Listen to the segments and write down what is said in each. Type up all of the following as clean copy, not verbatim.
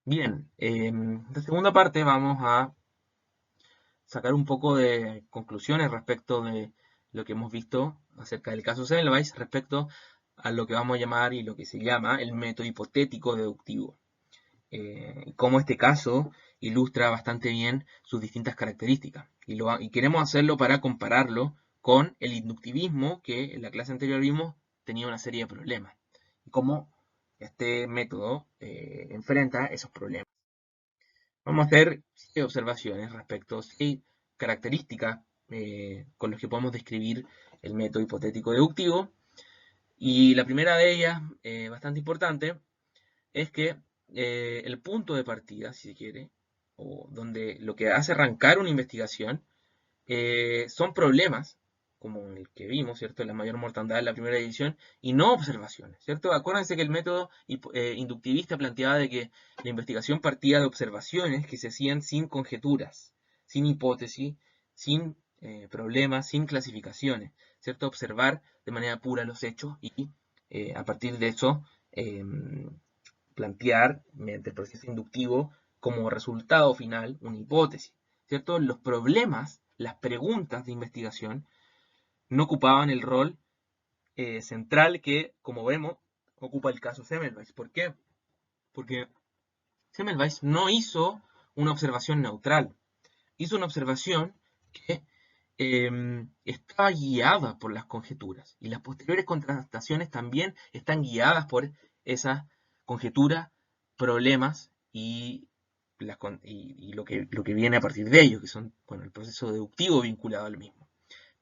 Bien, en esta segunda parte vamos a sacar un poco de conclusiones respecto de lo que hemos visto acerca del caso Semmelweis respecto a lo que vamos a llamar y lo que se llama el método hipotético deductivo. Cómo este caso ilustra bastante bien sus distintas características. Y queremos hacerlo para compararlo con el inductivismo que en la clase anterior vimos tenía una serie de problemas. Y cómo este método enfrenta esos problemas. Vamos a hacer 6 observaciones respecto a 6 características con las que podemos describir el método hipotético deductivo. Y la primera de ellas, bastante importante, es que el punto de partida, si se quiere, o donde lo que hace arrancar una investigación, son problemas, como el que vimos, ¿cierto? La mayor mortandad en la primera edición, y no observaciones, ¿cierto? Acuérdense que el método inductivista planteaba de que la investigación partía de observaciones que se hacían sin conjeturas, sin hipótesis, sin problemas, sin clasificaciones, ¿cierto? Observar de manera pura los hechos y a partir de eso plantear mediante el proceso inductivo como resultado final una hipótesis, ¿cierto? Los problemas, las preguntas de investigación no ocupaban el rol central que, como vemos, ocupa el caso Semmelweis. ¿Por qué? Porque Semmelweis no hizo una observación neutral, hizo una observación que estaba guiada por las conjeturas y las posteriores contrastaciones también están guiadas por esas conjeturas, problemas y lo que viene a partir de ello, que son bueno, el proceso deductivo vinculado al mismo.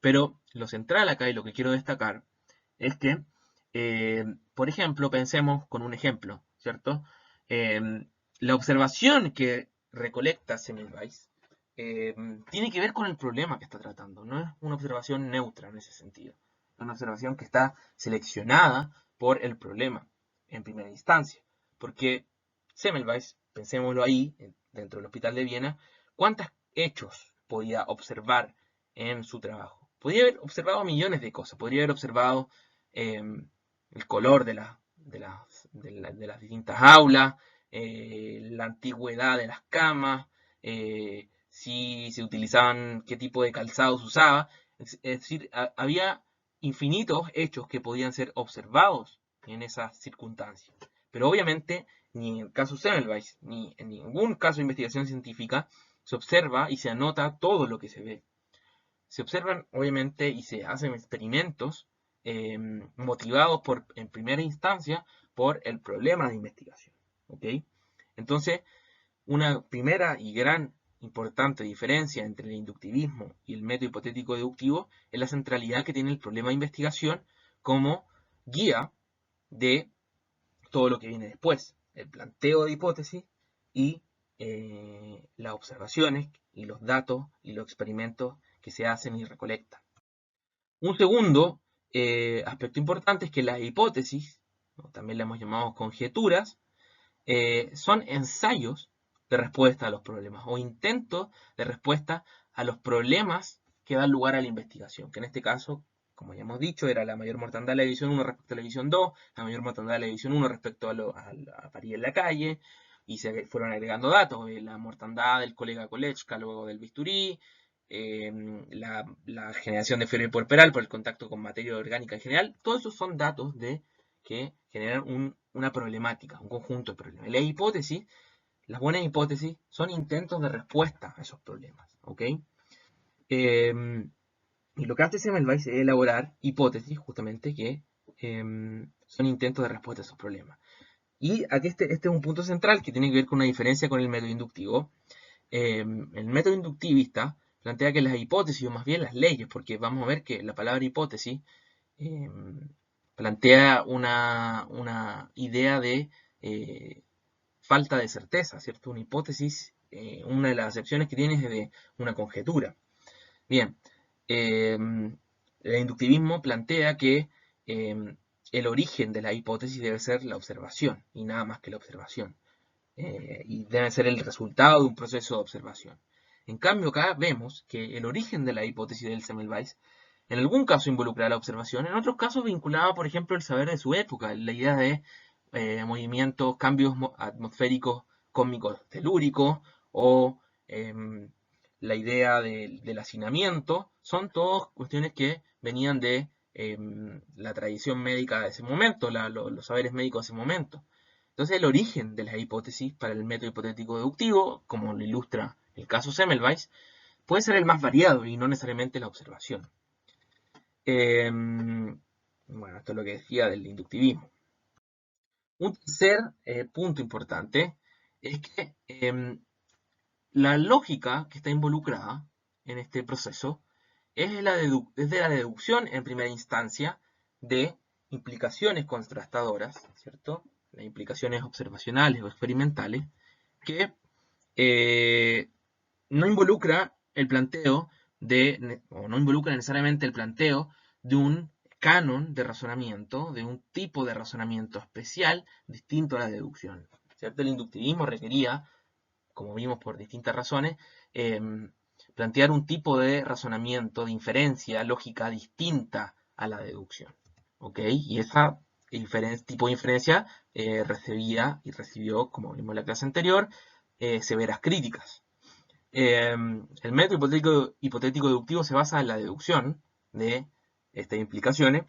Pero lo central acá y lo que quiero destacar es que, por ejemplo, pensemos con un ejemplo, ¿cierto? La observación que recolecta Semmelweis eh, tiene que ver con el problema que está tratando, no es una observación neutra en ese sentido, es una observación que está seleccionada por el problema en primera instancia, porque Semmelweis, pensémoslo ahí, dentro del Hospital de Viena, ¿cuántos hechos podía observar en su trabajo? Podría haber observado millones de cosas, podría haber observado el color de las distintas aulas, la antigüedad de las camas, si se utilizaban, qué tipo de calzado se usaba. Es decir, había infinitos hechos que podían ser observados en esas circunstancias. Pero obviamente, ni en el caso Semmelweis, ni en ningún caso de investigación científica, se observa y se anota todo lo que se ve. Se observan, obviamente, y se hacen experimentos motivados en primera instancia por el problema de investigación. ¿Ok? Entonces, una primera y gran importante diferencia entre el inductivismo y el método hipotético deductivo es la centralidad que tiene el problema de investigación como guía de todo lo que viene después, el planteo de hipótesis y las observaciones y los datos y los experimentos que se hacen y recolectan. Un segundo aspecto importante es que las hipótesis, ¿no? También las hemos llamado conjeturas, son ensayos de respuesta a los problemas o intentos de respuesta a los problemas que dan lugar a la investigación, que en este caso, como ya hemos dicho, era la mayor mortandad de la edición 1 respecto a la edición 2, la mayor mortandad de la edición 1 respecto a París en la calle, y se fueron agregando datos, la mortandad del colega Kolechka luego del bisturí, la generación de fiebre puerperal por el contacto con materia orgánica en general, todos esos son datos que generan una problemática, un conjunto de problemas. Las hipótesis, las buenas hipótesis, son intentos de respuesta a esos problemas. ¿Ok? Eh, y lo que hace Semmelweis es elaborar hipótesis justamente que son intentos de respuesta a esos problemas. Y aquí este es un punto central que tiene que ver con una diferencia con el método inductivo. El método inductivista plantea que las hipótesis, o más bien las leyes, porque vamos a ver que la palabra hipótesis eh, plantea una idea de falta de certeza, ¿cierto? Una hipótesis, una de las acepciones que tiene es de una conjetura. Bien, el inductivismo plantea que el origen de la hipótesis debe ser la observación y nada más que la observación. Y debe ser el resultado de un proceso de observación. En cambio, acá vemos que el origen de la hipótesis del Semmelweis en algún caso involucraba la observación, en otros casos vinculaba, por ejemplo, el saber de su época, la idea de movimientos, cambios atmosféricos cósmicos telúricos o la idea del hacinamiento, son todas cuestiones que venían de la tradición médica de ese momento, los saberes médicos de ese momento. Entonces el origen de las hipótesis para el método hipotético deductivo, como lo ilustra el caso Semmelweis, puede ser el más variado y no necesariamente la observación. Bueno, esto es lo que decía del inductivismo. Un tercer punto importante es que la lógica que está involucrada en este proceso es de la deducción en primera instancia de implicaciones contrastadoras, ¿cierto? Las implicaciones observacionales o experimentales, que no involucra el planteo o no involucra necesariamente el planteo de un canon de razonamiento, de un tipo de razonamiento especial distinto a la deducción, ¿cierto? El inductivismo requería, como vimos por distintas razones, plantear un tipo de razonamiento, de inferencia lógica distinta a la deducción, ¿ok? Y esa tipo de inferencia recibía y recibió, como vimos en la clase anterior, severas críticas. El método hipotético deductivo se basa en la deducción de estas implicaciones,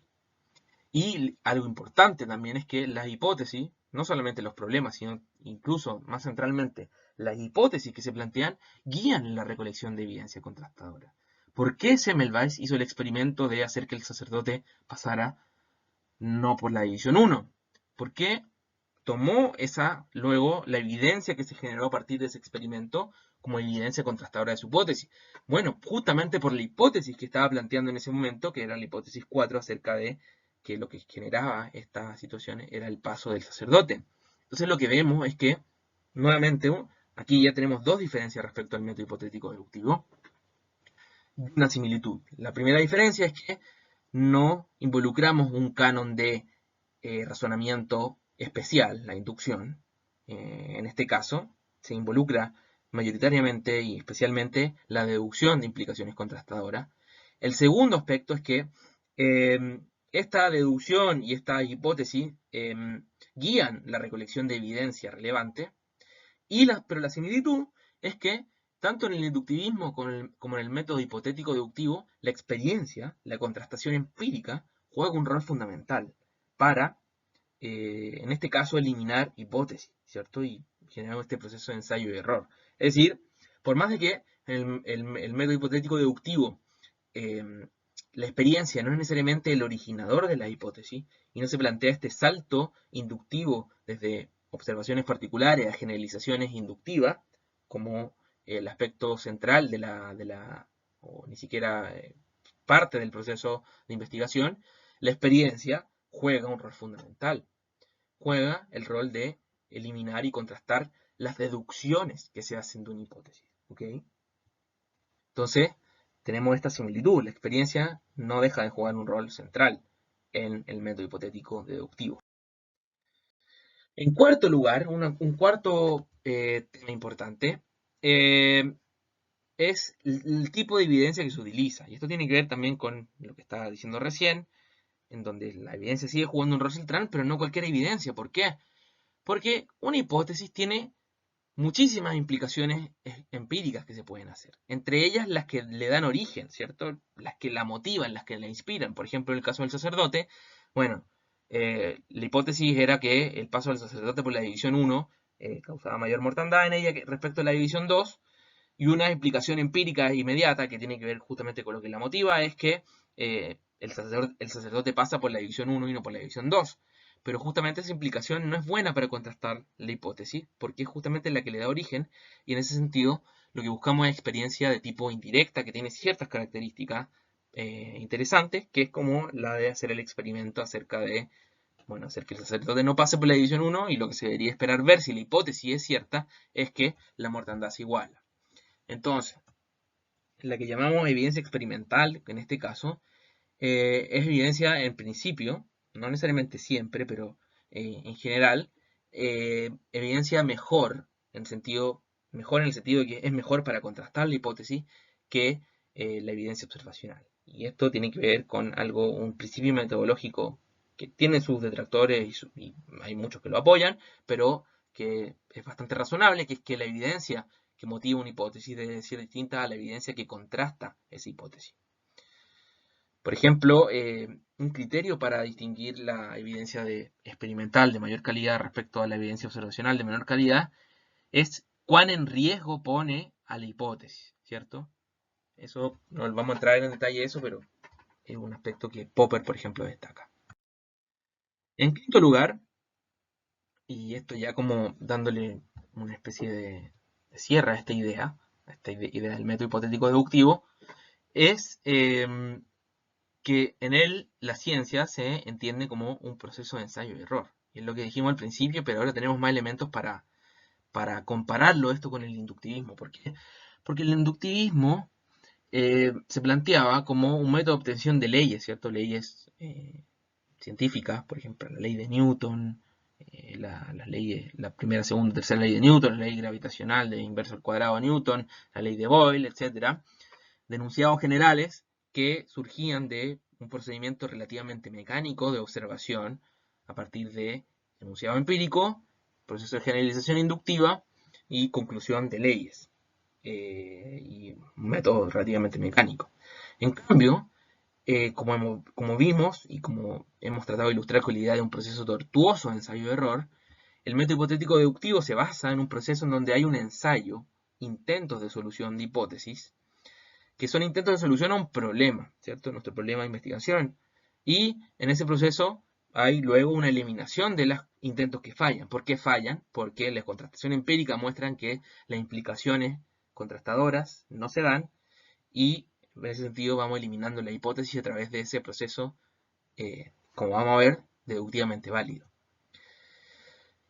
y algo importante también es que las hipótesis, no solamente los problemas, sino incluso más centralmente las hipótesis que se plantean, guían la recolección de evidencia contrastadora. ¿Por qué Semmelweis hizo el experimento de hacer que el sacerdote pasara no por la división 1? ¿Por qué tomó luego la evidencia que se generó a partir de ese experimento como evidencia contrastadora de su hipótesis? Bueno, justamente por la hipótesis que estaba planteando en ese momento, que era la hipótesis 4 acerca de que lo que generaba estas situaciones era el paso del sacerdote. Entonces lo que vemos es que, nuevamente, aquí ya tenemos dos diferencias respecto al método hipotético deductivo. Una similitud. La primera diferencia es que no involucramos un canon de razonamiento especial, la inducción. En este caso, se involucra mayoritariamente y especialmente la deducción de implicaciones contrastadoras. El segundo aspecto es que esta deducción y esta hipótesis guían la recolección de evidencia relevante, pero la similitud es que tanto en el inductivismo como en el método hipotético deductivo, la experiencia, la contrastación empírica, juega un rol fundamental para, en este caso, eliminar hipótesis, ¿cierto? Y generar este proceso de ensayo y error. Es decir, por más de que el método hipotético deductivo, la experiencia no es necesariamente el originador de la hipótesis y no se plantea este salto inductivo desde observaciones particulares a generalizaciones inductivas, como el aspecto central o ni siquiera parte del proceso de investigación, la experiencia juega un rol fundamental. Juega el rol de eliminar y contrastar las deducciones que se hacen de una hipótesis. ¿Ok? Entonces, tenemos esta similitud. La experiencia no deja de jugar un rol central en el método hipotético deductivo. En cuarto lugar, un cuarto tema importante es el tipo de evidencia que se utiliza. Y esto tiene que ver también con lo que estaba diciendo recién, en donde la evidencia sigue jugando un rol central, pero no cualquier evidencia. ¿Por qué? Porque una hipótesis tiene muchísimas implicaciones empíricas que se pueden hacer. Entre ellas las que le dan origen, ¿cierto? Las que la motivan, las que la inspiran. Por ejemplo, en el caso del sacerdote, bueno, la hipótesis era que el paso del sacerdote por la división 1 causaba mayor mortandad en ella respecto a la división 2, y una explicación empírica inmediata que tiene que ver justamente con lo que la motiva es que el sacerdote pasa por la división 1 y no por la división 2. Pero justamente esa implicación no es buena para contrastar la hipótesis, porque es justamente la que le da origen, y en ese sentido lo que buscamos es experiencia de tipo indirecta, que tiene ciertas características interesantes, que es como la de hacer el experimento acerca de, bueno, hacer que el sacerdote no pase por la división 1, y lo que se debería esperar ver si la hipótesis es cierta es que la mortandad se iguala. Entonces, la que llamamos evidencia experimental, en este caso, es evidencia en principio, no necesariamente siempre, pero en general, evidencia mejor en el sentido de que es mejor para contrastar la hipótesis que la evidencia observacional. Y esto tiene que ver con un principio metodológico que tiene sus detractores y hay muchos que lo apoyan, pero que es bastante razonable, que es que la evidencia que motiva una hipótesis debe ser distinta a la evidencia que contrasta esa hipótesis. Por ejemplo, un criterio para distinguir la evidencia experimental de mayor calidad respecto a la evidencia observacional de menor calidad es cuán en riesgo pone a la hipótesis, ¿cierto? Eso no vamos a entrar en detalle eso, pero es un aspecto que Popper, por ejemplo, destaca. En quinto lugar, y esto ya como dándole una especie de cierre a esta idea del método hipotético deductivo, es que en él la ciencia se entiende como un proceso de ensayo y error. Y es lo que dijimos al principio, pero ahora tenemos más elementos para compararlo esto con el inductivismo. ¿Por qué? Porque el inductivismo se planteaba como un método de obtención de leyes, ¿cierto? Leyes científicas, por ejemplo, la ley de Newton, las leyes, la primera, segunda, tercera ley de Newton, la ley gravitacional de inverso al cuadrado de Newton, la ley de Boyle, etcétera, de enunciados generales que surgían de un procedimiento relativamente mecánico de observación a partir de enunciado empírico, proceso de generalización inductiva y conclusión de leyes. Y un método relativamente mecánico. En cambio, como vimos y como hemos tratado de ilustrar con la idea de un proceso tortuoso de ensayo-error, el método hipotético deductivo se basa en un proceso en donde hay un ensayo, intentos de solución de hipótesis, que son intentos de solución a un problema, ¿cierto? Nuestro problema de investigación. Y en ese proceso hay luego una eliminación de los intentos que fallan. ¿Por qué fallan? Porque la contrastación empírica muestran que las implicaciones contrastadoras no se dan y en ese sentido vamos eliminando la hipótesis a través de ese proceso, como vamos a ver, deductivamente válido.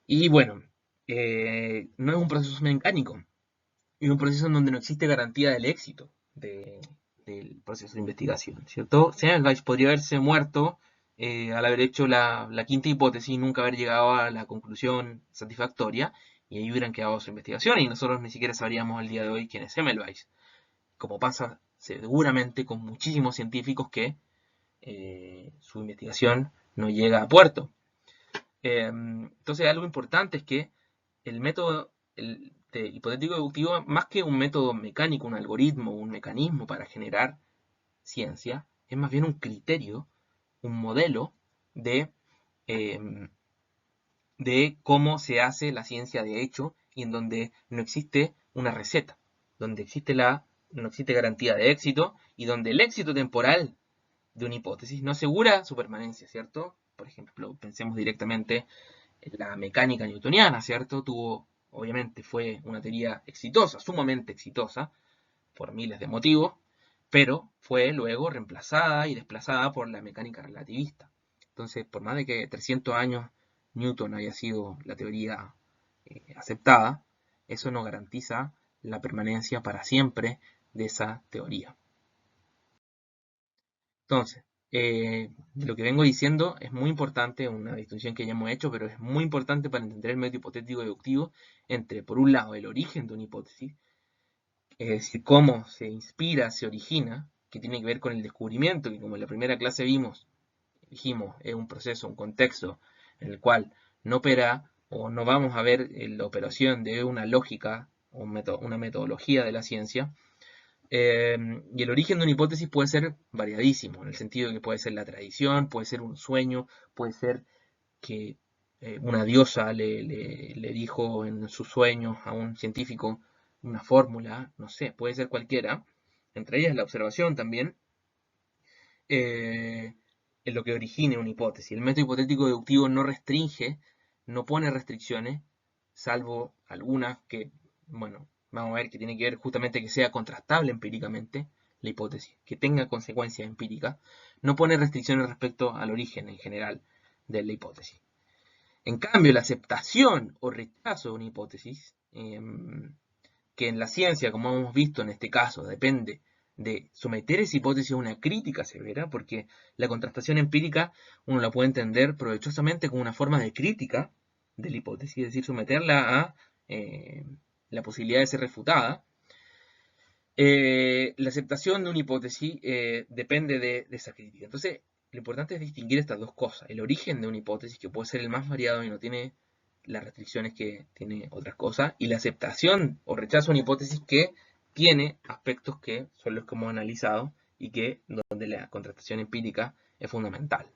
Y bueno, no es un proceso mecánico, es un proceso en donde no existe garantía del éxito del proceso de investigación, ¿cierto? Semmelweis podría haberse muerto al haber hecho la quinta hipótesis y nunca haber llegado a la conclusión satisfactoria, y ahí hubieran quedado su investigación y nosotros ni siquiera sabríamos al día de hoy quién es Semmelweis, como pasa seguramente con muchísimos científicos que su investigación no llega a puerto. Entonces algo importante es que el método hipotético deductivo, más que un método mecánico, un algoritmo, un mecanismo para generar ciencia, es más bien un criterio, un modelo de, eh, de cómo se hace la ciencia de hecho y en donde no existe una receta, donde no existe garantía de éxito y donde el éxito temporal de una hipótesis no asegura su permanencia, ¿cierto? Por ejemplo, pensemos directamente en la mecánica newtoniana, ¿cierto? Obviamente fue una teoría exitosa, sumamente exitosa, por miles de motivos, pero fue luego reemplazada y desplazada por la mecánica relativista. Entonces, por más de que 300 años Newton haya sido la teoría aceptada, eso no garantiza la permanencia para siempre de esa teoría. Entonces, lo que vengo diciendo es muy importante, una distinción que ya hemos hecho, pero es muy importante para entender el método hipotético deductivo entre, por un lado, el origen de una hipótesis, es decir, cómo se inspira, se origina, que tiene que ver con el descubrimiento, que como en la primera clase dijimos, es un proceso, un contexto en el cual no opera o no vamos a ver la operación de una lógica o una metodología de la ciencia. Y el origen de una hipótesis puede ser variadísimo, en el sentido de que puede ser la tradición, puede ser un sueño, puede ser que una diosa le dijo en sus sueños a un científico una fórmula, no sé, puede ser cualquiera, entre ellas la observación también, en lo que origine una hipótesis. El método hipotético deductivo no restringe, no pone restricciones, salvo algunas que, bueno, vamos a ver que tiene que ver justamente que sea contrastable empíricamente la hipótesis, que tenga consecuencias empíricas, no pone restricciones respecto al origen en general de la hipótesis. En cambio, la aceptación o rechazo de una hipótesis, que en la ciencia, como hemos visto en este caso, depende de someter esa hipótesis a una crítica severa, porque la contrastación empírica uno la puede entender provechosamente como una forma de crítica de la hipótesis, es decir, someterla a la posibilidad de ser refutada. La aceptación de una hipótesis depende de esa crítica. Entonces, lo importante es distinguir estas dos cosas. El origen de una hipótesis, que puede ser el más variado y no tiene las restricciones que tiene otras cosas, y la aceptación o rechazo a una hipótesis que tiene aspectos que son los que hemos analizado y que donde la contrastación empírica es fundamental.